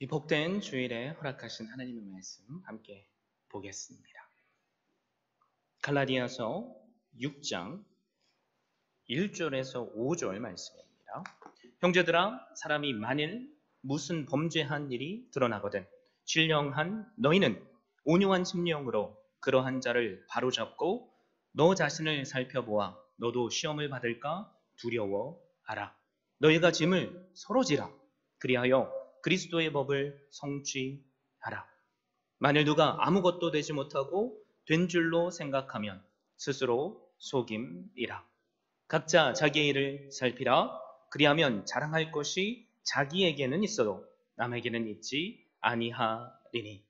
이 복된 주일에 허락하신 하나님의 말씀 함께 보겠습니다. 갈라디아서 6장 1절에서 5절 말씀입니다. 형제들아, 사람이 만일 무슨 범죄한 일이 드러나거든 신령한 너희는 온유한 심령으로 그러한 자를 바로잡고 너 자신을 살펴보아 너도 시험을 받을까 두려워하라. 너희가 짐을 서로 지라. 그리하여 그리스도의 법을 성취하라. 만일 누가 아무것도 되지 못하고 된 줄로 생각하면 스스로 속임이라. 각자 자기의 일을 살피라. 그리하면 자랑할 것이 자기에게는 있어도 남에게는 있지 아니하리니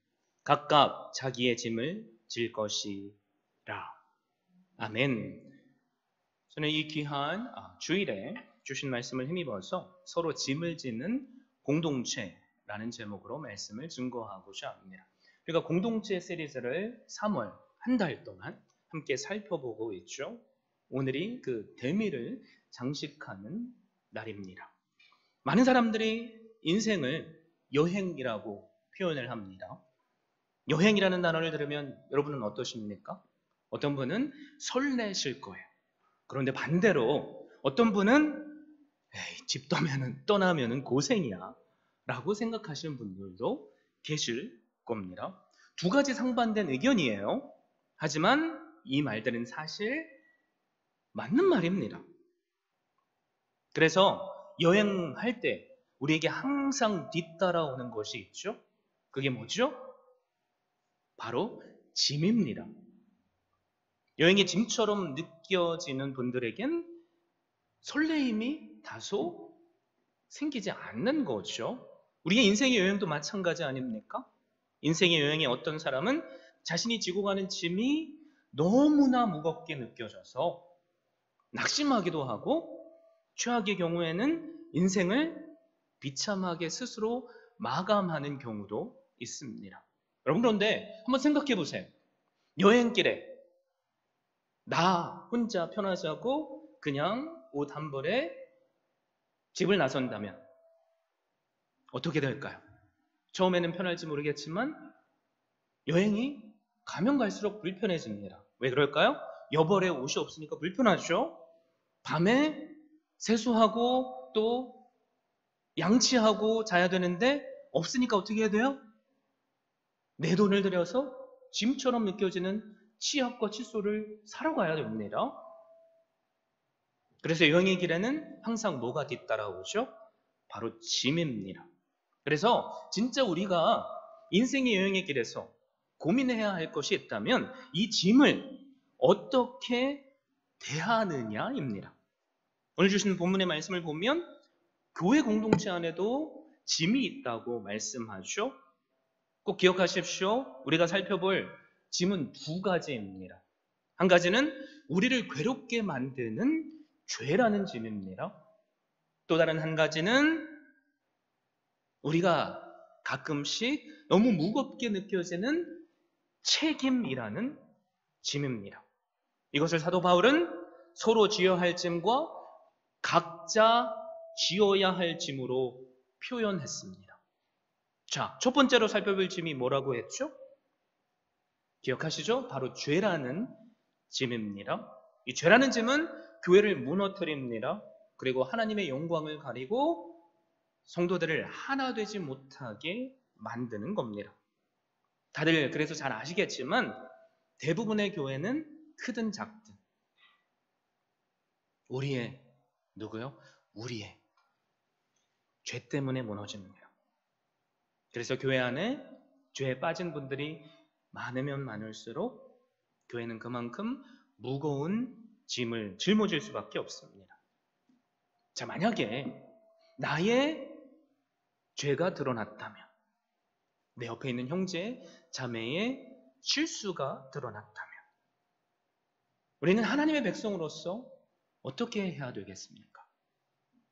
각각 자기의 짐을 질 것이라. 아멘. 저는 이 귀한 주일에 주신 말씀을 힘입어서 서로 짐을 지는 공동체라는 제목으로 말씀을 증거하고자 합니다. 우리가 공동체 시리즈를 3월 한 달 동안 함께 살펴보고 있죠. 오늘이 그 대미를 장식하는 날입니다. 많은 사람들이 인생을 여행이라고 표현을 합니다. 여행이라는 단어를 들으면 여러분은 어떠십니까? 어떤 분은 설레실 거예요. 그런데 반대로 어떤 분은 집 떠나면은 고생이야 라고 생각하시는 분들도 계실 겁니다. 두 가지 상반된 의견이에요. 하지만 이 말들은 사실 맞는 말입니다. 그래서 여행할 때 우리에게 항상 뒤따라오는 것이 있죠. 그게 뭐죠? 바로 짐입니다. 여행이 짐처럼 느껴지는 분들에겐 설레임이 다소 생기지 않는 거죠. 우리의 인생의 여행도 마찬가지 아닙니까? 인생의 여행에 어떤 사람은 자신이 지고 가는 짐이 너무나 무겁게 느껴져서 낙심하기도 하고, 최악의 경우에는 인생을 비참하게 스스로 마감하는 경우도 있습니다. 여러분, 그런데 한번 생각해 보세요. 여행길에 나 혼자 편하지 않고 그냥 옷 한 벌에 집을 나선다면 어떻게 될까요? 처음에는 편할지 모르겠지만 여행이 가면 갈수록 불편해집니다. 왜 그럴까요? 여벌에 옷이 없으니까 불편하죠. 밤에 세수하고 또 양치하고 자야 되는데 없으니까 어떻게 해야 돼요? 내 돈을 들여서 짐처럼 느껴지는 치약과 칫솔을 사러 가야 됩니다. 그래서 여행의 길에는 항상 뭐가 뒤따라오죠? 바로 짐입니다. 그래서 진짜 우리가 인생의 여행의 길에서 고민해야 할 것이 있다면 이 짐을 어떻게 대하느냐입니다. 오늘 주신 본문의 말씀을 보면 교회 공동체 안에도 짐이 있다고 말씀하죠. 꼭 기억하십시오. 우리가 살펴볼 짐은 두 가지입니다. 한 가지는 우리를 괴롭게 만드는 죄라는 짐입니다. 또 다른 한 가지는 우리가 가끔씩 너무 무겁게 느껴지는 책임이라는 짐입니다. 이것을 사도 바울은 서로 지어야 할 짐과 각자 지어야 할 짐으로 표현했습니다. 자, 첫 번째로 살펴볼 짐이 뭐라고 했죠? 기억하시죠? 바로 죄라는 짐입니다. 이 죄라는 짐은 교회를 무너뜨립니다. 그리고 하나님의 영광을 가리고 성도들을 하나 되지 못하게 만드는 겁니다. 다들 그래서 잘 아시겠지만 대부분의 교회는 크든 작든 우리의 죄 때문에 무너집니다. 그래서 교회 안에 죄에 빠진 분들이 많으면 많을수록 교회는 그만큼 무거운 짐을 짊어질 수밖에 없습니다. 자, 만약에 나의 죄가 드러났다면, 내 옆에 있는 형제, 자매의 실수가 드러났다면 우리는 하나님의 백성으로서 어떻게 해야 되겠습니까?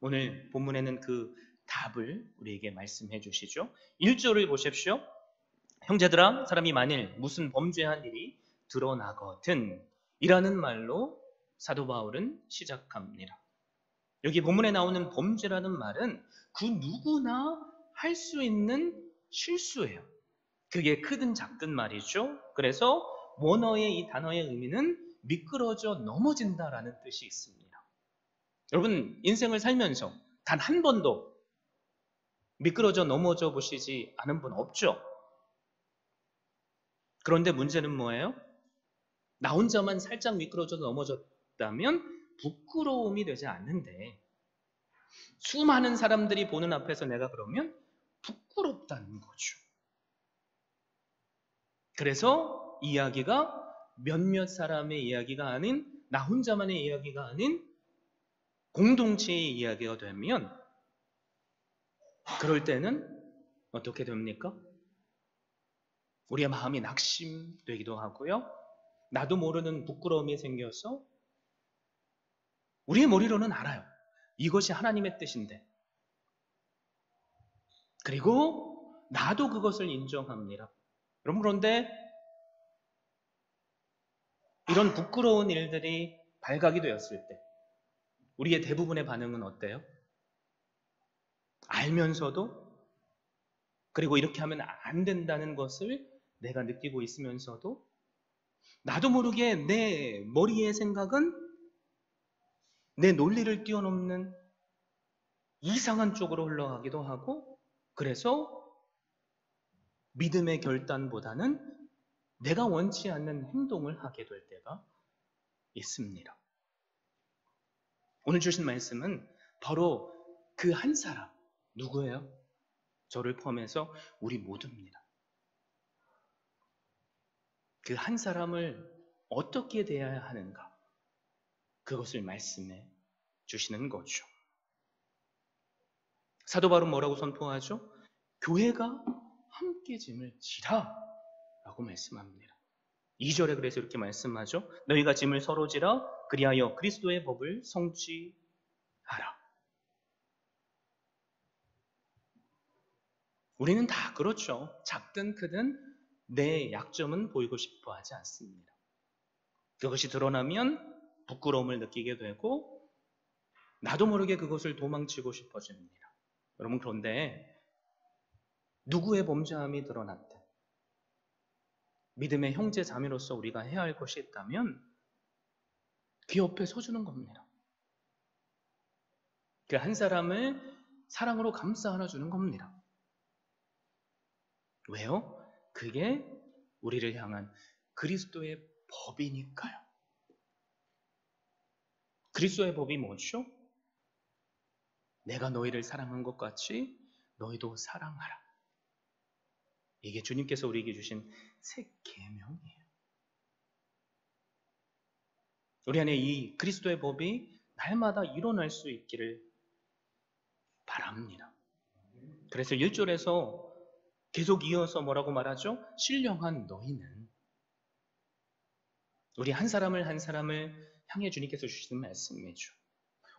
오늘 본문에는 그 답을 우리에게 말씀해 주시죠. 1절을 보십시오. 형제들아, 사람이 만일 무슨 범죄한 일이 드러나거든 이라는 말로 사도 바울은 시작합니다. 여기 본문에 나오는 범죄라는 말은 그 누구나 할 수 있는 실수예요. 그게 크든 작든 말이죠. 그래서 원어의 이 단어의 의미는 미끄러져 넘어진다라는 뜻이 있습니다. 여러분, 인생을 살면서 단 한 번도 미끄러져 넘어져 보시지 않은 분 없죠? 그런데 문제는 뭐예요? 나 혼자만 살짝 미끄러져 넘어졌다면 부끄러움이 되지 않는데 수많은 사람들이 보는 앞에서 내가 그러면 부끄럽다는 거죠. 그래서 이야기가 몇몇 사람의 이야기가 아닌 나 혼자만의 이야기가 아닌 공동체의 이야기가 되면 그럴 때는 어떻게 됩니까? 우리의 마음이 낙심되기도 하고요. 나도 모르는 부끄러움이 생겨서 우리의 머리로는 알아요. 이것이 하나님의 뜻인데. 그리고 나도 그것을 인정합니다. 여러분, 그런데 이런 부끄러운 일들이 발각이 되었을 때 우리의 대부분의 반응은 어때요? 알면서도 그리고 이렇게 하면 안 된다는 것을 내가 느끼고 있으면서도 나도 모르게 내 머리의 생각은 내 논리를 뛰어넘는 이상한 쪽으로 흘러가기도 하고 그래서 믿음의 결단보다는 내가 원치 않는 행동을 하게 될 때가 있습니다. 오늘 주신 말씀은 바로 그 한 사람, 누구예요? 저를 포함해서 우리 모두입니다. 그 한 사람을 어떻게 대해야 하는가? 그것을 말씀해 주시는 거죠. 사도 바울은 뭐라고 선포하죠? 교회가 함께 짐을 지라 라고 말씀합니다. 2절에 그래서 이렇게 말씀하죠. 너희가 짐을 서로 지라 그리하여 그리스도의 법을 성취하라. 우리는 다 그렇죠. 작든 크든 내 약점은 보이고 싶어 하지 않습니다. 그것이 드러나면 부끄러움을 느끼게 되고 나도 모르게 그것을 도망치고 싶어집니다. 여러분, 그런데 누구의 범죄함이 드러났든 믿음의 형제 자매로서 우리가 해야 할 것이 있다면 그 옆에 서주는 겁니다. 그 한 사람을 사랑으로 감싸 안아주는 겁니다. 왜요? 그게 우리를 향한 그리스도의 법이니까요. 그리스도의 법이 뭐죠? 내가 너희를 사랑한 것 같이 너희도 사랑하라. 이게 주님께서 우리에게 주신 새 계명이에요. 우리 안에 이 그리스도의 법이 날마다 일어날 수 있기를 바랍니다. 그래서 1절에서 계속 이어서 뭐라고 말하죠? 신령한 너희는. 우리 한 사람을 한 사람을 향해 주님께서 주시는 말씀이죠.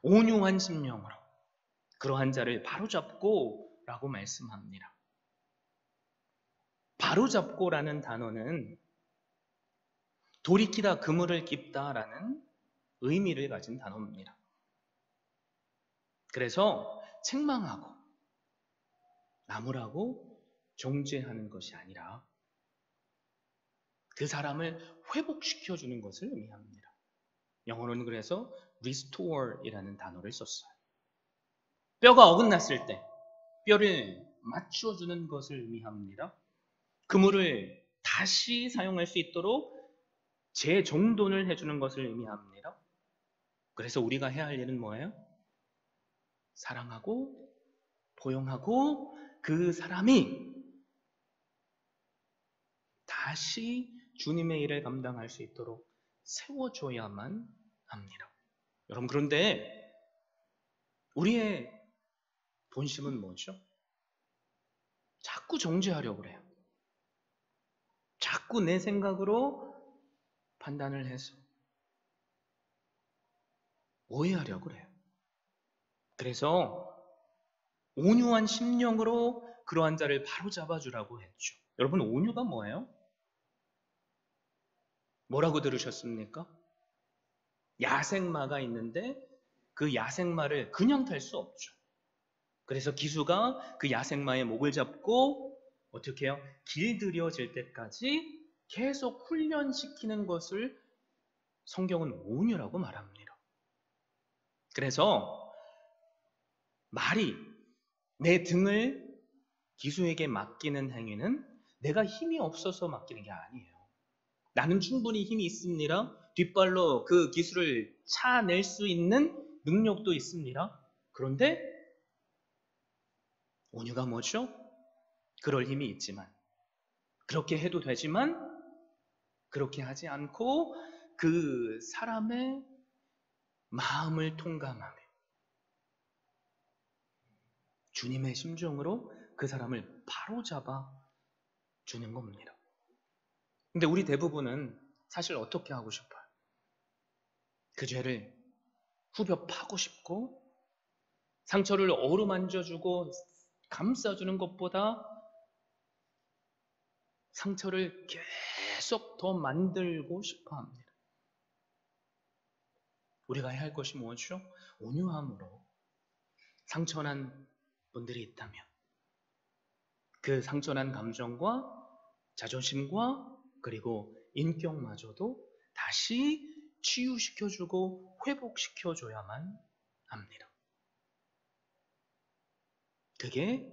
온유한 심령으로 그러한 자를 바로잡고 라고 말씀합니다. 바로잡고라는 단어는 돌이키다 그물을 깁다라는 의미를 가진 단어입니다. 그래서 책망하고 나무라고 정죄하는 것이 아니라 그 사람을 회복시켜주는 것을 의미합니다. 영어로는 그래서 restore이라는 단어를 썼어요. 뼈가 어긋났을 때 뼈를 맞춰주는 것을 의미합니다. 그물을 다시 사용할 수 있도록 재정돈을 해주는 것을 의미합니다. 그래서 우리가 해야 할 일은 뭐예요? 사랑하고 포용하고 그 사람이 다시 주님의 일을 감당할 수 있도록 세워줘야만 합니다. 여러분, 그런데 우리의 본심은 뭐죠? 자꾸 정죄하려고 그래요. 자꾸 내 생각으로 판단을 해서 오해하려고 그래요. 그래서 온유한 심령으로 그러한 자를 바로잡아주라고 했죠. 여러분, 온유가 뭐예요? 뭐라고 들으셨습니까? 야생마가 있는데 그 야생마를 그냥 탈 수 없죠. 그래서 기수가 그 야생마의 목을 잡고 어떻게 해요? 길들여질 때까지 계속 훈련시키는 것을 성경은 온유라고 말합니다. 그래서 말이 내 등을 기수에게 맡기는 행위는 내가 힘이 없어서 맡기는 게 아니에요. 나는 충분히 힘이 있습니다. 뒷발로 그 기수를 차낼 수 있는 능력도 있습니다. 그런데 온유가 뭐죠? 그럴 힘이 있지만, 그렇게 해도 되지만 그렇게 하지 않고 그 사람의 마음을 통감하며 주님의 심정으로 그 사람을 바로잡아 주는 겁니다. 근데 우리 대부분은 사실 어떻게 하고 싶어요? 그 죄를 후벼 파고 싶고 상처를 어루만져주고 감싸주는 것보다 상처를 계속 더 만들고 싶어 합니다. 우리가 해야 할 것이 뭐죠? 온유함으로 상처난 분들이 있다면 그 상처난 감정과 자존심과 그리고 인격마저도 다시 치유시켜주고 회복시켜줘야만 합니다. 그게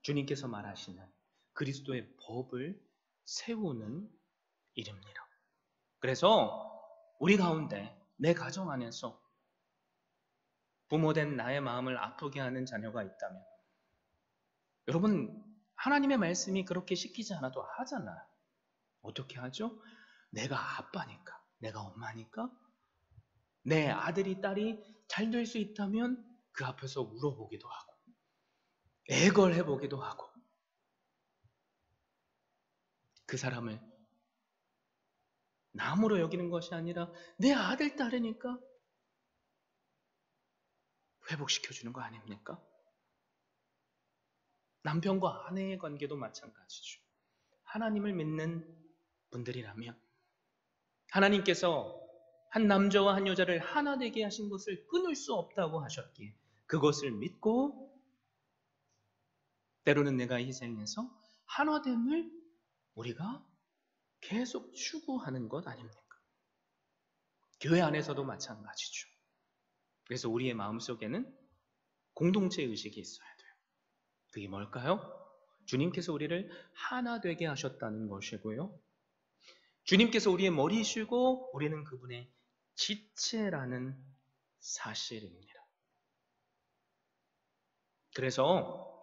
주님께서 말하시는 그리스도의 법을 세우는 일입니다. 그래서 우리 가운데 내 가정 안에서 부모된 나의 마음을 아프게 하는 자녀가 있다면 여러분 하나님의 말씀이 그렇게 시키지 않아도 하잖아요. 어떻게 하죠? 내가 아빠니까, 내가 엄마니까 내 아들이 딸이 잘 될 수 있다면 그 앞에서 울어보기도 하고 애걸해보기도 하고 그 사람을 남으로 여기는 것이 아니라 내 아들, 딸이니까 회복시켜주는 거 아닙니까? 남편과 아내의 관계도 마찬가지죠. 하나님을 믿는 분들이라면 하나님께서 한 남자와 한 여자를 하나 되게 하신 것을 끊을 수 없다고 하셨기에 그것을 믿고 때로는 내가 희생해서 하나됨을 우리가 계속 추구하는 것 아닙니까? 교회 안에서도 마찬가지죠. 그래서 우리의 마음속에는 공동체 의식이 있어야 돼요. 그게 뭘까요? 주님께서 우리를 하나 되게 하셨다는 것이고요. 주님께서 우리의 머리시고 우리는 그분의 지체라는 사실입니다. 그래서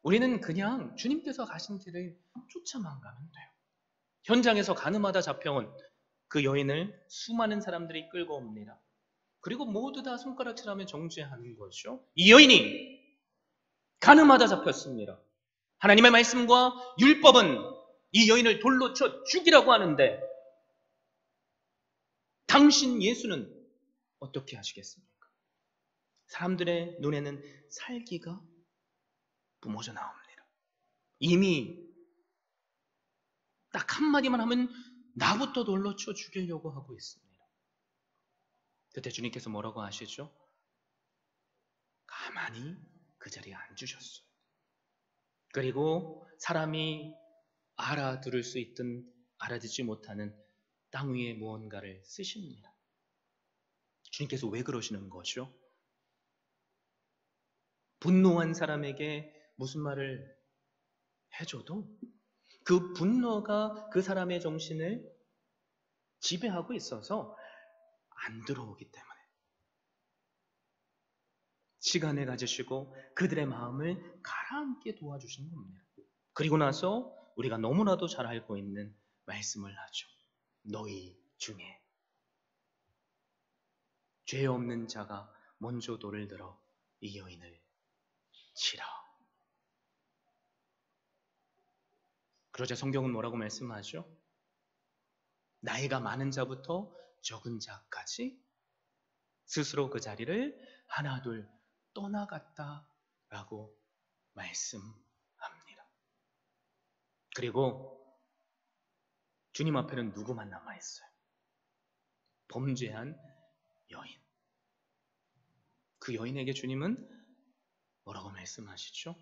우리는 그냥 주님께서 가신 길을 쫓아만 가면 돼요. 현장에서 가늠하다 잡혀온 그 여인을 수많은 사람들이 끌고 옵니다. 그리고 모두 다 손가락질하며 정죄하는 거죠. 이 여인이 가늠하다 잡혔습니다. 하나님의 말씀과 율법은 이 여인을 돌로 쳐 죽이라고 하는데 당신 예수는 어떻게 하시겠습니까? 사람들의 눈에는 살기가 뿜어져 나옵니다. 이미 딱 한마디만 하면 나부터 돌로 쳐 죽이려고 하고 있습니다. 그때 주님께서 뭐라고 하시죠? 가만히 그 자리에 앉으셨어요. 그리고 사람이 알아들을 수 있든 알아듣지 못하는 땅 위에 무언가를 쓰십니다. 주님께서 왜 그러시는 거죠? 분노한 사람에게 무슨 말을 해줘도 그 분노가 그 사람의 정신을 지배하고 있어서 안 들어오기 때문에 시간을 가지시고 그들의 마음을 가라앉게 도와주시는 겁니다. 그리고 나서 우리가 너무나도 잘 알고 있는 말씀을 하죠. 너희 중에 죄 없는 자가 먼저 돌을 들어 이 여인을 치라. 그러자 성경은 뭐라고 말씀하죠? 나이가 많은 자부터 적은 자까지 스스로 그 자리를 하나 둘 떠나갔다라고 말씀합니다. 그리고 주님 앞에는 누구만 남아있어요? 범죄한 여인. 그 여인에게 주님은 뭐라고 말씀하시죠?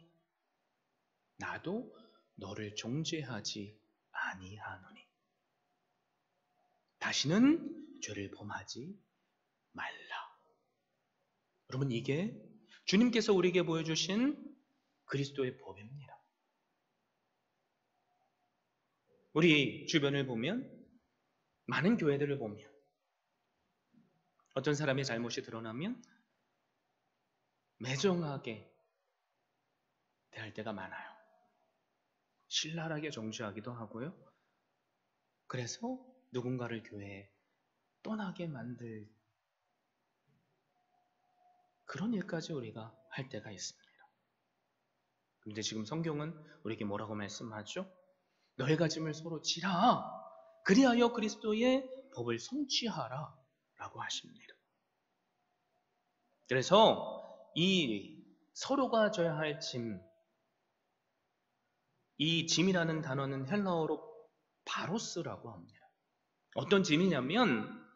나도 너를 정죄하지 아니하노니 다시는 죄를 범하지 말라. 여러분, 이게 주님께서 우리에게 보여주신 그리스도의 법입니다. 우리 주변을 보면, 많은 교회들을 보면 어떤 사람의 잘못이 드러나면 매정하게 대할 때가 많아요. 신랄하게 정죄하기도 하고요. 그래서 누군가를 교회에 떠나게 만들 그런 일까지 우리가 할 때가 있습니다. 그런데 지금 성경은 우리에게 뭐라고 말씀하죠? 너희가 짐을 서로 지라. 그리하여 그리스도의 법을 성취하라 라고 하십니다. 그래서 이 서로가 져야 할 짐, 이 짐이라는 단어는 헬라어로 바로스라고 합니다. 어떤 짐이냐면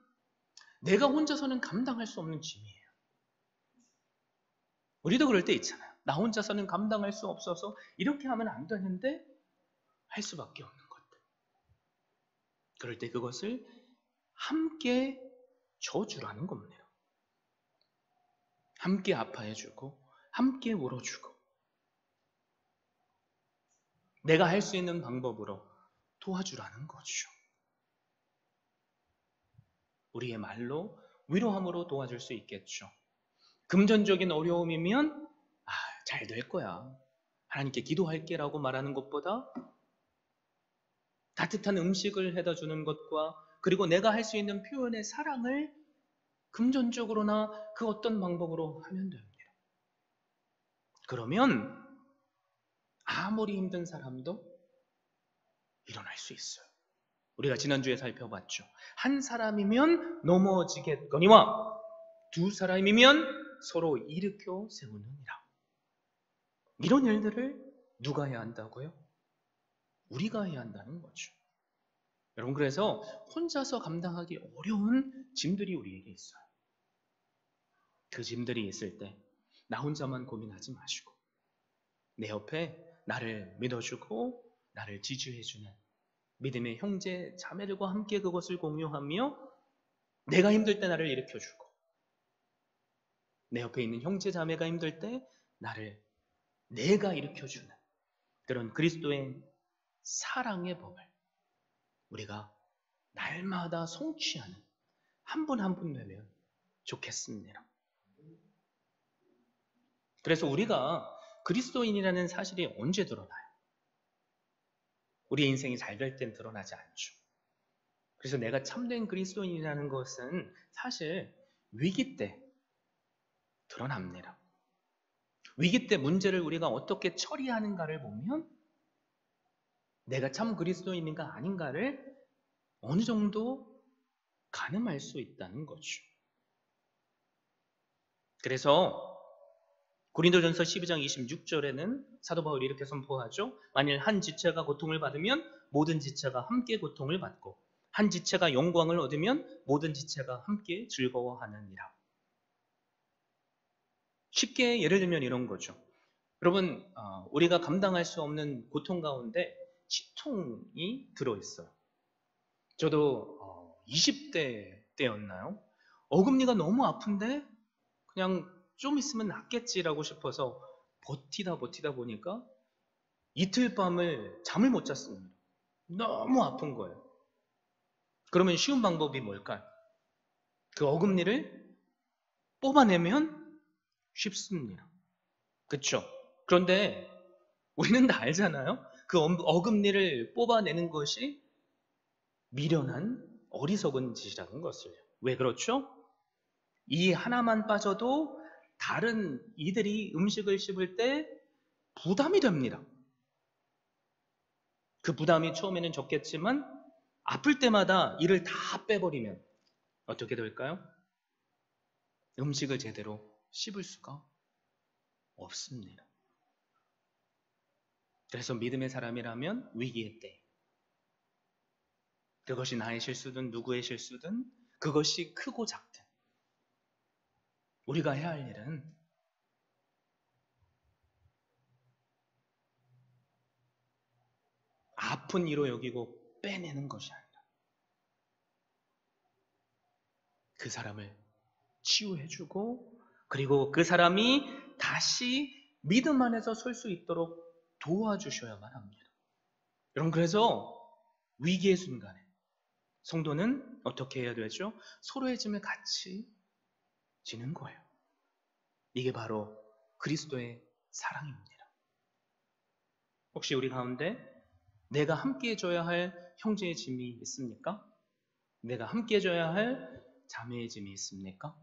내가 혼자서는 감당할 수 없는 짐이에요. 우리도 그럴 때 있잖아요. 나 혼자서는 감당할 수 없어서 이렇게 하면 안 되는데 할 수밖에 없는 것들. 그럴 때 그것을 함께 져주라는 겁니다. 함께 아파해주고 함께 울어주고 내가 할 수 있는 방법으로 도와주라는 거죠. 우리의 말로 위로함으로 도와줄 수 있겠죠. 금전적인 어려움이면 잘 될 거야. 하나님께 기도할게 라고 말하는 것보다 따뜻한 음식을 해다 주는 것과 그리고 내가 할 수 있는 표현의 사랑을 금전적으로나 그 어떤 방법으로 하면 됩니다. 그러면 아무리 힘든 사람도 일어날 수 있어요. 우리가 지난주에 살펴봤죠. 한 사람이면 넘어지겠거니와 두 사람이면 서로 일으켜 세우느니라. 이런 일들을 누가 해야 한다고요? 우리가 해야 한다는 거죠. 여러분, 그래서 혼자서 감당하기 어려운 짐들이 우리에게 있어요. 그 짐들이 있을 때 나 혼자만 고민하지 마시고 내 옆에 나를 믿어주고 나를 지지해주는 믿음의 형제 자매들과 함께 그것을 공유하며 내가 힘들 때 나를 일으켜주고 내 옆에 있는 형제 자매가 힘들 때 내가 일으켜주는 그런 그리스도의 사랑의 법을 우리가 날마다 성취하는 한 분 한 분 되면 좋겠습니다. 그래서 우리가 그리스도인이라는 사실이 언제 드러나요? 우리 인생이 잘 될 땐 드러나지 않죠. 그래서 내가 참된 그리스도인이라는 것은 사실 위기 때 드러납니다. 위기 때 문제를 우리가 어떻게 처리하는가를 보면 내가 참 그리스도인인가 아닌가를 어느 정도 가늠할 수 있다는 거죠. 그래서 고린도전서 12장 26절에는 사도 바울이 이렇게 선포하죠. 만일 한 지체가 고통을 받으면 모든 지체가 함께 고통을 받고 한 지체가 영광을 얻으면 모든 지체가 함께 즐거워하느니라. 쉽게 예를 들면 이런 거죠. 여러분, 우리가 감당할 수 없는 고통 가운데 치통이 들어있어요. 저도 20대 때였나요? 어금니가 너무 아픈데 그냥 좀 있으면 낫겠지라고 싶어서 버티다 보니까 이틀 밤을 잠을 못 잤습니다. 너무 아픈 거예요. 그러면 쉬운 방법이 뭘까요? 그 어금니를 뽑아내면 쉽습니다. 그렇죠? 그런데 우리는 다 알잖아요. 그 어금니를 뽑아내는 것이 미련한 어리석은 짓이라는 것을. 왜 그렇죠? 이 하나만 빠져도 다른 이들이 음식을 씹을 때 부담이 됩니다. 그 부담이 처음에는 적겠지만 아플 때마다 이를 다 빼버리면 어떻게 될까요? 음식을 제대로 씹을 수가 없습니다. 그래서 믿음의 사람이라면 위기의 때 그것이 나의 실수든 누구의 실수든 그것이 크고 작든 우리가 해야 할 일은 아픈 이로 여기고 빼내는 것이 아니라 그 사람을 치유해주고 그리고 그 사람이 다시 믿음 안에서 설 수 있도록 도와주셔야만 합니다. 여러분, 그래서 위기의 순간에 성도는 어떻게 해야 되죠? 서로의 짐을 같이 지는 거예요. 이게 바로 그리스도의 사랑입니다. 혹시 우리 가운데 내가 함께 져야 할 형제의 짐이 있습니까? 내가 함께 져야 할 자매의 짐이 있습니까?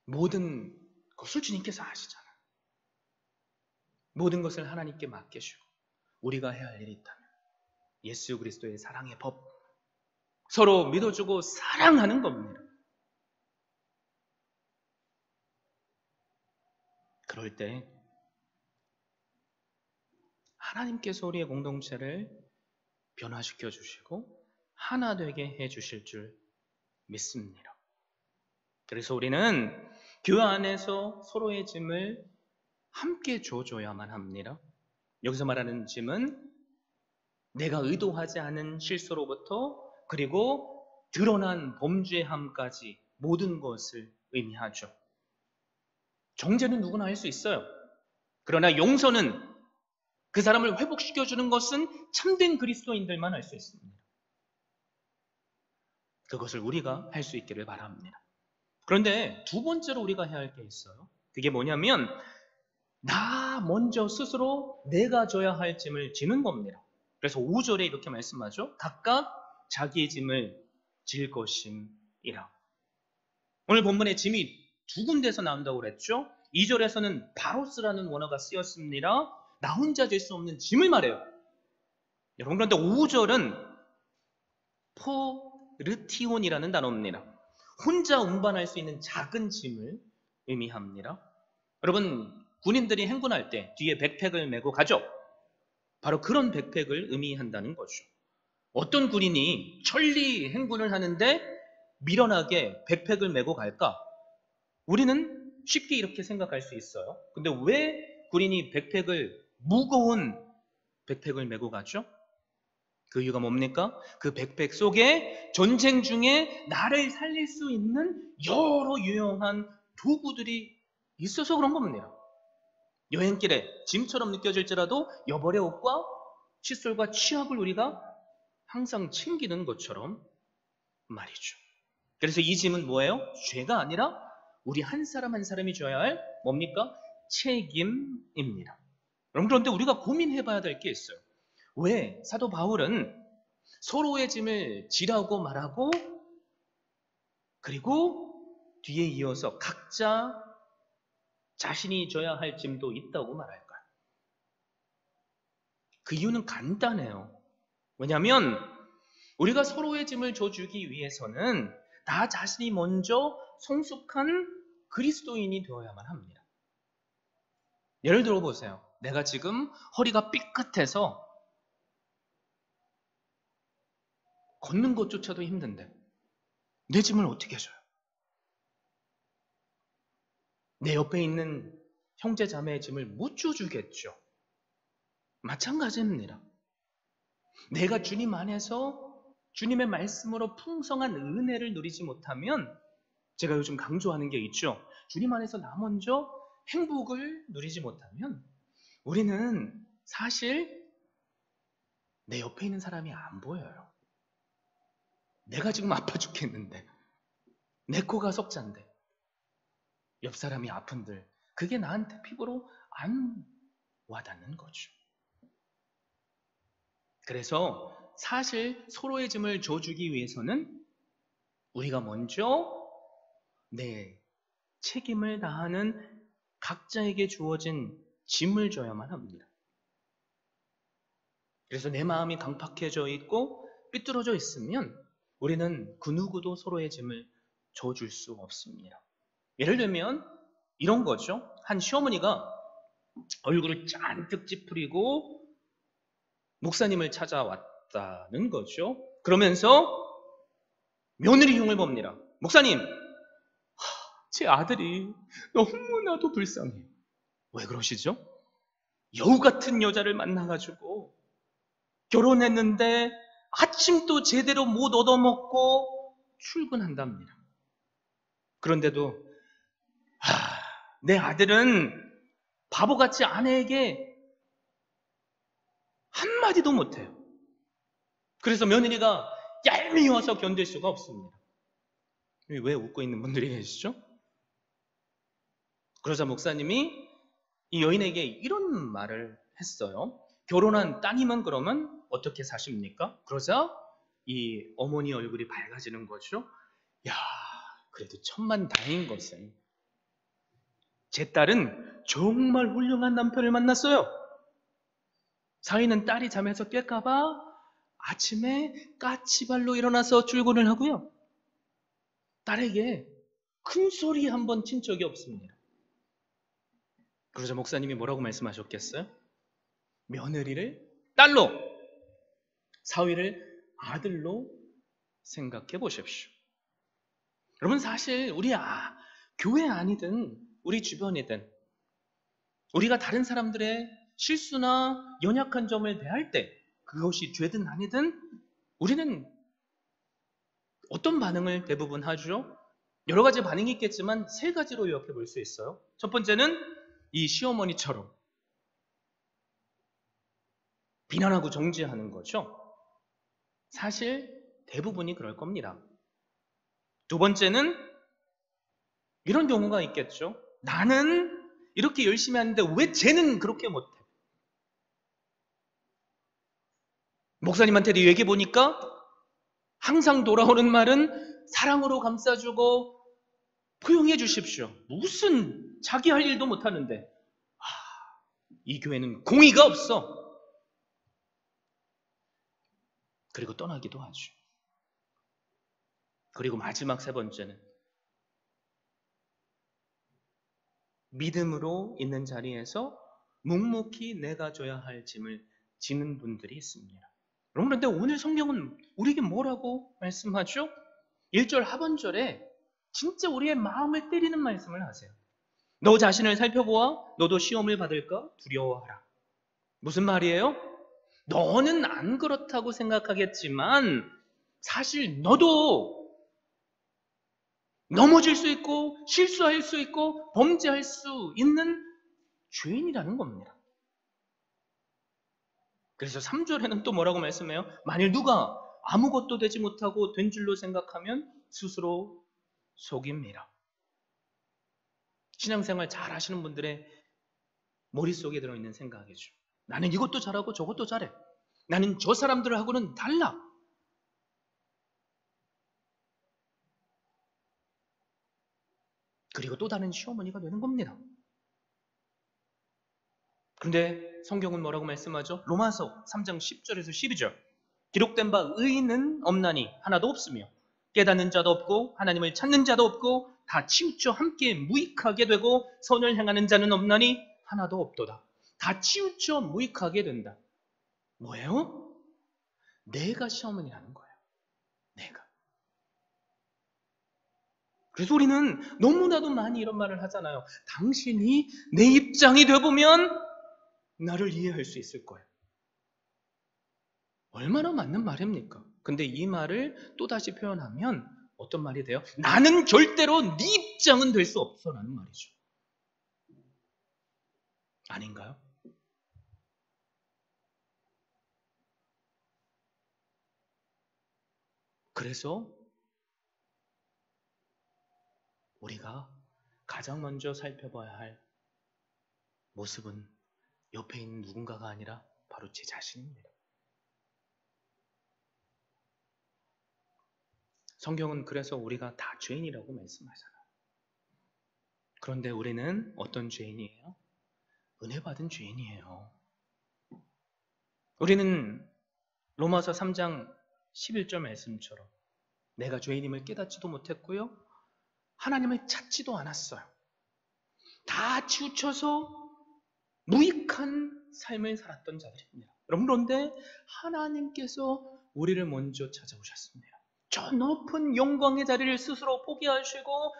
모든 것을 주님께서 아시잖아요. 모든 것을 하나님께 맡기시고 우리가 해야 할 일이 있다면 예수 그리스도의 사랑의 법, 서로 믿어주고 사랑하는 겁니다. 그럴 때 하나님께서 우리의 공동체를 변화시켜 주시고 하나 되게 해 주실 줄 믿습니다. 그래서 우리는 교회 안에서 서로의 짐을 함께 져줘야만 합니다. 여기서 말하는 짐은 내가 의도하지 않은 실수로부터 그리고 드러난 범죄함까지 모든 것을 의미하죠. 정죄는 누구나 할 수 있어요. 그러나 용서는 그 사람을 회복시켜주는 것은 참된 그리스도인들만 할 수 있습니다. 그것을 우리가 할 수 있기를 바랍니다. 그런데 두 번째로 우리가 해야 할 게 있어요. 그게 뭐냐면 나 먼저 스스로 내가 져야 할 짐을 지는 겁니다. 그래서 5절에 이렇게 말씀하죠. 각각 자기의 짐을 질 것임이라. 오늘 본문에 짐이 두 군데서 나온다고 그랬죠. 2절에서는 바로스라는 원어가 쓰였습니다. 나 혼자 질 수 없는 짐을 말해요. 여러분, 그런데 5절은 포르티온이라는 단어입니다. 혼자 운반할 수 있는 작은 짐을 의미합니다. 여러분, 군인들이 행군할 때 뒤에 백팩을 메고 가죠. 바로 그런 백팩을 의미한다는 거죠. 어떤 군인이 천리 행군을 하는데 미련하게 백팩을 메고 갈까? 우리는 쉽게 이렇게 생각할 수 있어요. 근데 왜 군인이 무거운 백팩을 메고 가죠? 그 이유가 뭡니까? 그 백팩 속에 전쟁 중에 나를 살릴 수 있는 여러 유용한 도구들이 있어서 그런 겁니다. 여행길에 짐처럼 느껴질지라도 여벌의 옷과 칫솔과 치약을 우리가 항상 챙기는 것처럼 말이죠. 그래서 이 짐은 뭐예요? 죄가 아니라 우리 한 사람 한 사람이 져야 할 뭡니까? 책임입니다. 여러분, 그런데 우리가 고민해봐야 될 게 있어요. 왜 사도 바울은 서로의 짐을 지라고 말하고 그리고 뒤에 이어서 각자 자신이 져야 할 짐도 있다고 말할까요? 그 이유는 간단해요. 왜냐하면 우리가 서로의 짐을 져주기 위해서는 나 자신이 먼저 성숙한 그리스도인이 되어야만 합니다. 예를 들어 보세요. 내가 지금 허리가 삐끗해서 걷는 것조차도 힘든데 내 짐을 어떻게 져요? 내 옆에 있는 형제 자매의 짐을 못 져주겠죠. 마찬가지입니다. 내가 주님 안에서 주님의 말씀으로 풍성한 은혜를 누리지 못하면 제가 요즘 강조하는 게 있죠. 주님 안에서 나 먼저 행복을 누리지 못하면 우리는 사실 내 옆에 있는 사람이 안 보여요. 내가 지금 아파 죽겠는데 내 코가 석잔데 옆 사람이 아픈들 그게 나한테 피부로 안 와닿는 거죠. 그래서 사실 서로의 짐을 져주기 위해서는 우리가 먼저 내 책임을 다하는 각자에게 주어진 짐을 져야만 합니다. 그래서 내 마음이 강팍해져 있고 삐뚤어져 있으면 우리는 그 누구도 서로의 짐을 져줄 수 없습니다. 예를 들면 이런 거죠. 한 시어머니가 얼굴을 잔뜩 찌푸리고 목사님을 찾아왔다는 거죠. 그러면서 며느리 흉을 봅니다. 목사님, 제 아들이 너무나도 불쌍해요. 왜 그러시죠? 여우 같은 여자를 만나가지고 결혼했는데 아침도 제대로 못 얻어먹고 출근한답니다. 그런데도 내 아들은 바보같이 아내에게 한마디도 못해요. 그래서 며느리가 얄미워서 견딜 수가 없습니다. 왜 웃고 있는 분들이 계시죠? 그러자 목사님이 이 여인에게 이런 말을 했어요. 결혼한 따님은 그러면 어떻게 사십니까? 그러자 이 어머니 얼굴이 밝아지는 거죠. 야, 그래도 천만다행인 것은 제 딸은 정말 훌륭한 남편을 만났어요. 사위는 딸이 잠에서 깰까봐 아침에 까치발로 일어나서 출근을 하고요. 딸에게 큰 소리 한번 친 적이 없습니다. 그러자 목사님이 뭐라고 말씀하셨겠어요? 며느리를 딸로, 사위를 아들로 생각해 보십시오. 여러분, 사실 우리 교회 아니든 우리 주변이든 우리가 다른 사람들의 실수나 연약한 점을 대할 때 그것이 죄든 아니든 우리는 어떤 반응을 대부분 하죠? 여러 가지 반응이 있겠지만 세 가지로 요약해 볼 수 있어요. 첫 번째는 이 시어머니처럼 비난하고 정죄하는 거죠. 사실 대부분이 그럴 겁니다. 두 번째는 이런 경우가 있겠죠. 나는 이렇게 열심히 하는데 왜 쟤는 그렇게 못해? 목사님한테도 얘기해 보니까 항상 돌아오는 말은 사랑으로 감싸주고 포용해 주십시오. 무슨 자기 할 일도 못하는데 이 교회는 공의가 없어. 그리고 떠나기도 하죠. 그리고 마지막 세 번째는 믿음으로 있는 자리에서 묵묵히 내가 져야 할 짐을 지는 분들이 있습니다. 여러분, 그런데 오늘 성경은 우리에게 뭐라고 말씀하죠? 1절 하반절에 진짜 우리의 마음을 때리는 말씀을 하세요. 너 자신을 살펴보아 너도 시험을 받을까 두려워하라. 무슨 말이에요? 너는 안 그렇다고 생각하겠지만 사실 너도 넘어질 수 있고 실수할 수 있고 범죄할 수 있는 죄인이라는 겁니다. 그래서 3절에는 또 뭐라고 말씀해요? 만일 누가 아무것도 되지 못하고 된 줄로 생각하면 스스로 속입니다. 신앙생활 잘 하시는 분들의 머릿속에 들어있는 생각이죠. 나는 이것도 잘하고 저것도 잘해. 나는 저 사람들하고는 달라. 그리고 또 다른 시어머니가 되는 겁니다. 그런데 성경은 뭐라고 말씀하죠? 로마서 3장 10절에서 12절. 기록된 바 의인은 없나니 하나도 없으며 깨닫는 자도 없고 하나님을 찾는 자도 없고 다 치우쳐 함께 무익하게 되고 선을 행하는 자는 없나니 하나도 없도다. 다 치우쳐 무익하게 된다. 뭐예요? 내가 시어머니라는 거예요. 내가. 그래서 우리는 너무나도 많이 이런 말을 하잖아요. 당신이 내 입장이 되보면 나를 이해할 수 있을 거예요. 얼마나 맞는 말입니까? 근데 이 말을 또다시 표현하면 어떤 말이 돼요? 나는 절대로 네 입장은 될 수 없어 라는 말이죠. 아닌가요? 그래서 우리가 가장 먼저 살펴봐야 할 모습은 옆에 있는 누군가가 아니라 바로 제 자신입니다. 성경은 그래서 우리가 다 죄인이라고 말씀하잖아요. 그런데 우리는 어떤 죄인이에요? 은혜 받은 죄인이에요. 우리는 로마서 3장 11절 말씀처럼 내가 죄인임을 깨닫지도 못했고요. 하나님을 찾지도 않았어요. 다 치우쳐서 무익한 삶을 살았던 자들입니다. 여러분, 그런데 하나님께서 우리를 먼저 찾아오셨습니다. 저 높은 영광의 자리를 스스로 포기하시고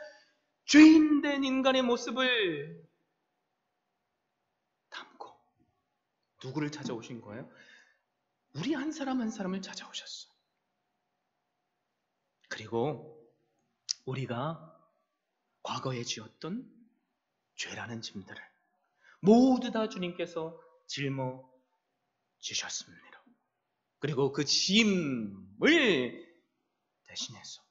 죄인된 인간의 모습을 담고 누구를 찾아오신 거예요? 우리 한 사람 한 사람을 찾아오셨어요. 그리고 우리가 과거에 지었던 죄라는 짐들을 모두 다 주님께서 짊어지셨습니다. 그리고 그 짐을 대신해서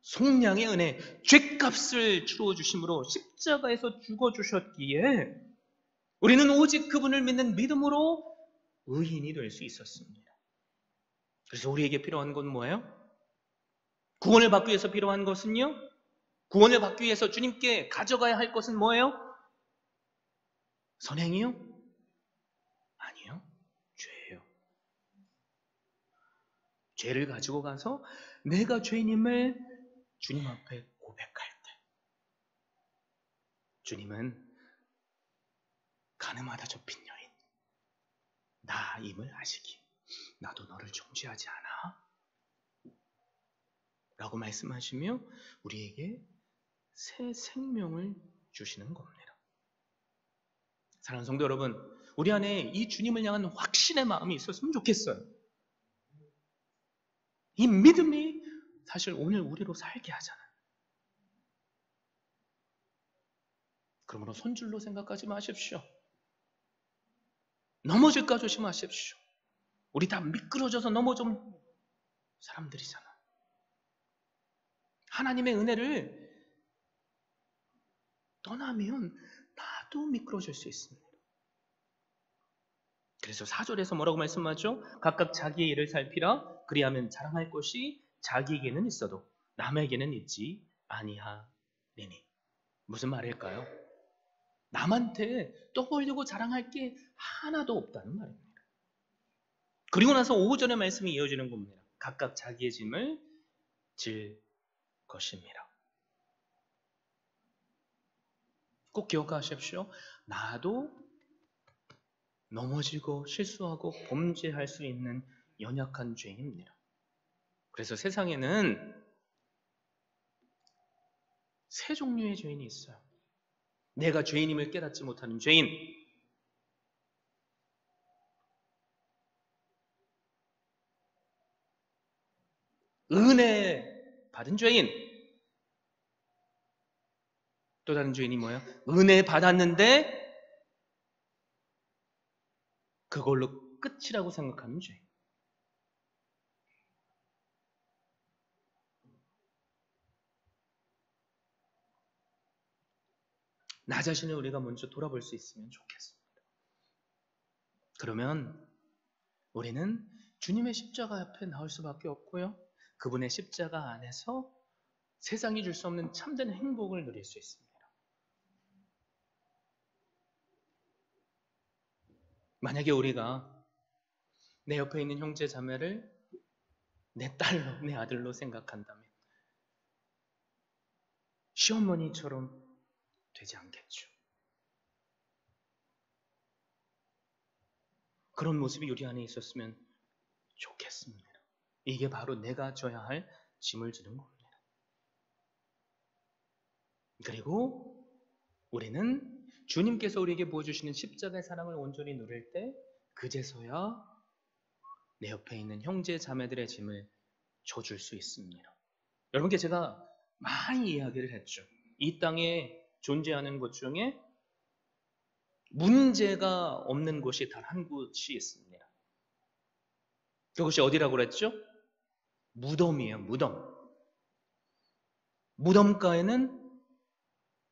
속량의 은혜, 죗값을 치루어 주심으로 십자가에서 죽어주셨기에 우리는 오직 그분을 믿는 믿음으로 의인이 될 수 있었습니다. 그래서 우리에게 필요한 건 뭐예요? 구원을 받기 위해서 필요한 것은요? 구원을 받기 위해서 주님께 가져가야 할 것은 뭐예요? 선행이요? 아니요. 죄예요. 죄를 가지고 가서 내가 죄인임을 주님 앞에 고백할 때 주님은 가늠하다 접힌 여인 나임을 아시기 나도 너를 정죄하지 않아 라고 말씀하시며 우리에게 새 생명을 주시는 겁니다. 사랑하는 성도 여러분, 우리 안에 이 주님을 향한 확신의 마음이 있었으면 좋겠어요. 이 믿음이 사실 오늘 우리로 살게 하잖아요. 그러므로 손줄로 생각하지 마십시오. 넘어질까 조심하십시오. 우리 다 미끄러져서 넘어진 사람들이잖아. 하나님의 은혜를 떠나면 나도 미끄러질 수 있습니다. 그래서 4절에서 뭐라고 말씀하죠? 각각 자기의 일을 살피라. 그리하면 자랑할 것이 자기에게는 있어도 남에게는 있지 아니하리니. 무슨 말일까요? 남한테 떠벌리고 자랑할 게 하나도 없다는 말입니다. 그리고 나서 5절의 말씀이 이어지는 겁니다. 각각 자기의 짐을 질 것입니다. 꼭 기억하십시오. 나도 넘어지고 실수하고 범죄할 수 있는 연약한 죄인입니다. 그래서 세상에는 세 종류의 죄인이 있어요. 내가 죄인임을 깨닫지 못하는 죄인, 은혜 받은 죄인, 또 다른 죄인이 뭐예요? 은혜 받았는데 그걸로 끝이라고 생각하는 죄인. 나 자신을 우리가 먼저 돌아볼 수 있으면 좋겠습니다. 그러면 우리는 주님의 십자가 앞에 나올 수밖에 없고요. 그분의 십자가 안에서 세상이 줄 수 없는 참된 행복을 누릴 수 있습니다. 만약에 우리가 내 옆에 있는 형제 자매를 내 딸로, 내 아들로 생각한다면 시어머니처럼 되지 않겠죠. 그런 모습이 우리 안에 있었으면 좋겠습니다. 이게 바로 내가 져야 할 짐을 지는 겁니다. 그리고 우리는 주님께서 우리에게 보여주시는 십자가의 사랑을 온전히 누릴 때 그제서야 내 옆에 있는 형제 자매들의 짐을 져줄 수 있습니다. 여러분께 제가 많이 이야기를 했죠. 이 땅에 존재하는 것 중에 문제가 없는 곳이 단 한 곳이 있습니다. 그것이 어디라고 그랬죠? 무덤이에요. 무덤. 무덤가에는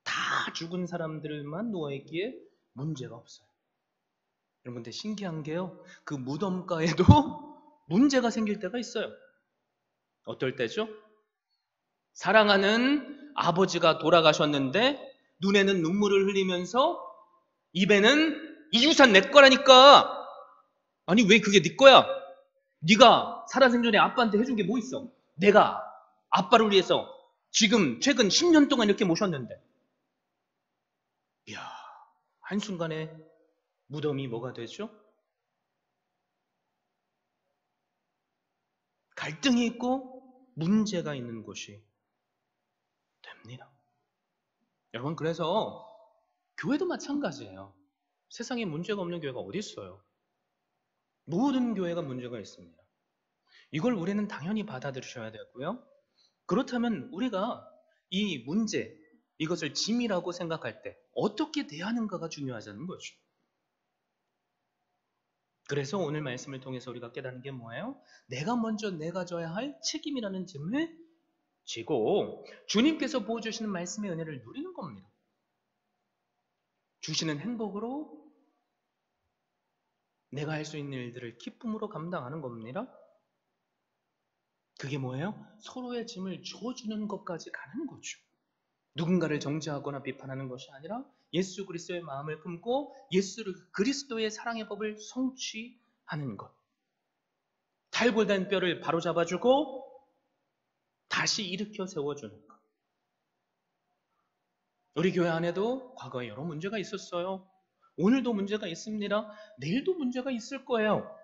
다 죽은 사람들만 누워있기에 문제가 없어요. 여러분들 신기한 게요. 그 무덤가에도 문제가 생길 때가 있어요. 어떨 때죠? 사랑하는 아버지가 돌아가셨는데 눈에는 눈물을 흘리면서 입에는 이 유산 내 거라니까. 아니 왜 그게 네 거야? 네가 살아생전에 아빠한테 해준 게 뭐 있어? 내가 아빠를 위해서 지금 최근 10년 동안 이렇게 모셨는데. 이야, 한순간에 무덤이 뭐가 되죠? 갈등이 있고 문제가 있는 곳이 됩니다. 여러분, 그래서 교회도 마찬가지예요. 세상에 문제가 없는 교회가 어디 있어요? 모든 교회가 문제가 있습니다. 이걸 우리는 당연히 받아들여야 되고요. 그렇다면 우리가 이 문제, 이것을 짐이라고 생각할 때 어떻게 대하는가가 중요하다는 거죠. 그래서 오늘 말씀을 통해서 우리가 깨닫는 게 뭐예요? 내가 먼저 내가 져야 할 책임이라는 짐을 지고 주님께서 보여주시는 말씀의 은혜를 누리는 겁니다. 주시는 행복으로 내가 할 수 있는 일들을 기쁨으로 감당하는 겁니다. 그게 뭐예요? 서로의 짐을 져주는 것까지 가는 거죠. 누군가를 정죄하거나 비판하는 것이 아니라 예수 그리스도의 마음을 품고 예수 그리스도의 사랑의 법을 성취하는 것. 탈골된 뼈를 바로잡아주고 다시 일으켜 세워주는 것. 우리 교회 안에도 과거에 여러 문제가 있었어요. 오늘도 문제가 있습니다. 내일도 문제가 있을 거예요.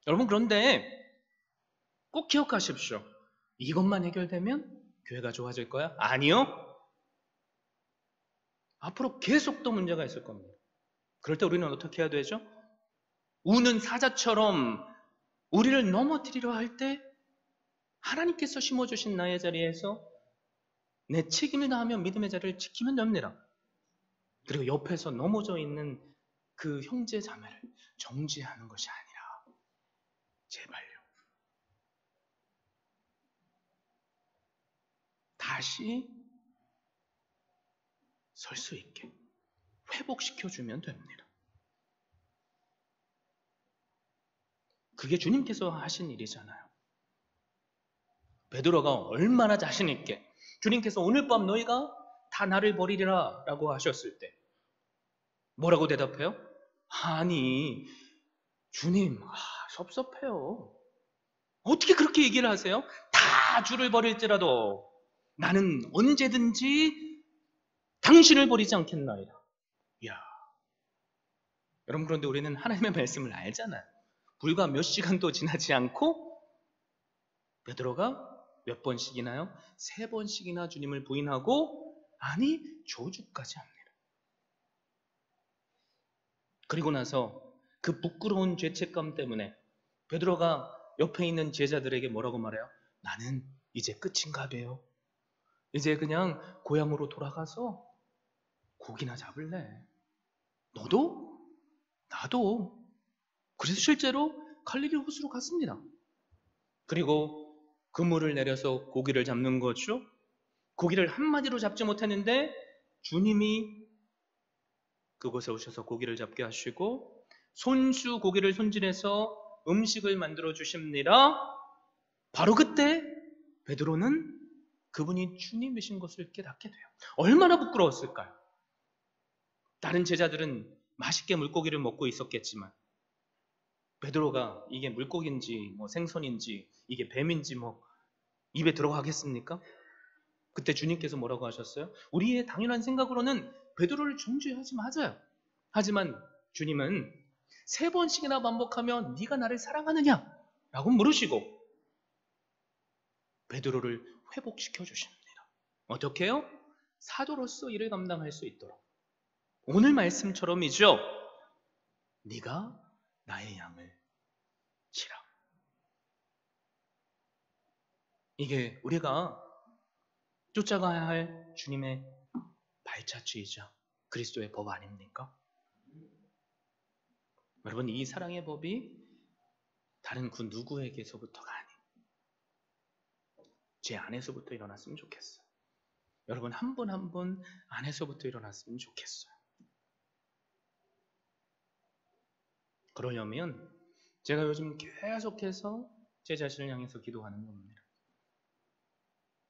여러분, 그런데 꼭 기억하십시오. 이것만 해결되면 교회가 좋아질 거야? 아니요. 앞으로 계속 또 문제가 있을 겁니다. 그럴 때 우리는 어떻게 해야 되죠? 우는 사자처럼 우리를 넘어뜨리려 할 때 하나님께서 심어주신 나의 자리에서 내 책임을 다하며 믿음의 자리를 지키면 됩니다. 그리고 옆에서 넘어져 있는 그 형제 자매를 정죄하는 것이 아니라 제발요. 다시 설 수 있게 회복시켜주면 됩니다. 그게 주님께서 하신 일이잖아요. 베드로가 얼마나 자신 있게 주님께서 오늘 밤 너희가 다 나를 버리리라 라고 하셨을 때 뭐라고 대답해요? 아니 주님 섭섭해요. 어떻게 그렇게 얘기를 하세요? 다 주를 버릴지라도 나는 언제든지 당신을 버리지 않겠나이다. 이야, 여러분, 그런데 우리는 하나님의 말씀을 알잖아요. 불과 몇 시간도 지나지 않고 베드로가 몇 번씩이나요? 3번씩이나 주님을 부인하고 아니 저주까지 합니다. 그리고 나서 그 부끄러운 죄책감 때문에 베드로가 옆에 있는 제자들에게 뭐라고 말해요? 나는 이제 끝인가 봐요. 이제 그냥 고향으로 돌아가서 고기나 잡을래. 너도? 나도. 그래서 실제로 갈릴리 호수로 갔습니다. 그리고 그물을 내려서 고기를 잡는 거죠. 고기를 한마디로 잡지 못했는데 주님이 그곳에 오셔서 고기를 잡게 하시고 손수 고기를 손질해서 음식을 만들어 주십니다. 바로 그때 베드로는 그분이 주님이신 것을 깨닫게 돼요. 얼마나 부끄러웠을까요? 다른 제자들은 맛있게 물고기를 먹고 있었겠지만 베드로가 이게 물고기인지 뭐 생선인지 이게 뱀인지 뭐 입에 들어가겠습니까? 그때 주님께서 뭐라고 하셨어요? 우리의 당연한 생각으로는 베드로를 정죄하지 맞아요. 하지만 주님은 3번씩이나 반복하면 네가 나를 사랑하느냐? 라고 물으시고 베드로를 회복시켜 주십니다. 어떻게 해요? 사도로서 일을 감당할 수 있도록. 오늘 말씀처럼이죠. 네가 나의 양을 치라. 이게 우리가 쫓아가야 할 주님의 발자취이자 그리스도의 법 아닙니까? 여러분, 이 사랑의 법이 다른 그 누구에게서부터가 아닌 제 안에서부터 일어났으면 좋겠어요. 여러분, 한 분 한 분 안에서부터 일어났으면 좋겠어요. 그러려면 제가 요즘 계속해서 제 자신을 향해서 기도하는 겁니다.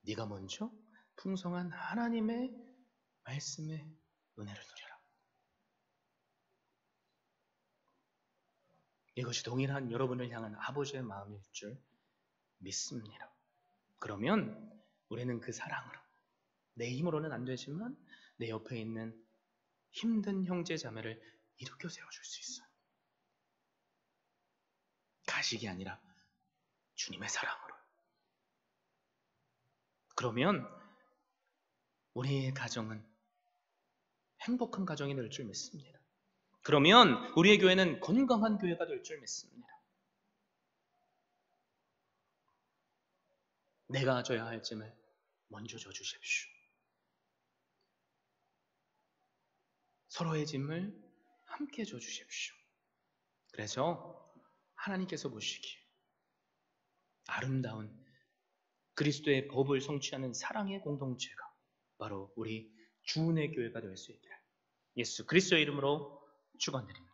네가 먼저 풍성한 하나님의 말씀의 은혜를 누려라. 이것이 동일한 여러분을 향한 아버지의 마음일 줄 믿습니다. 그러면 우리는 그 사랑으로 내 힘으로는 안 되지만 내 옆에 있는 힘든 형제 자매를 일으켜 세워줄 수 있어요. 가식이 아니라 주님의 사랑으로. 그러면 우리의 가정은 행복한 가정이 될 줄 믿습니다. 그러면 우리의 교회는 건강한 교회가 될 줄 믿습니다. 내가 져야 할 짐을 먼저 져주십시오. 서로의 짐을 함께 져주십시오. 그래서 하나님께서 보시기에 아름다운 그리스도의 법을 성취하는 사랑의 공동체가 바로 우리 주은의 교회가 될 수 있기를 예수 그리스도의 이름으로 축원드립니다.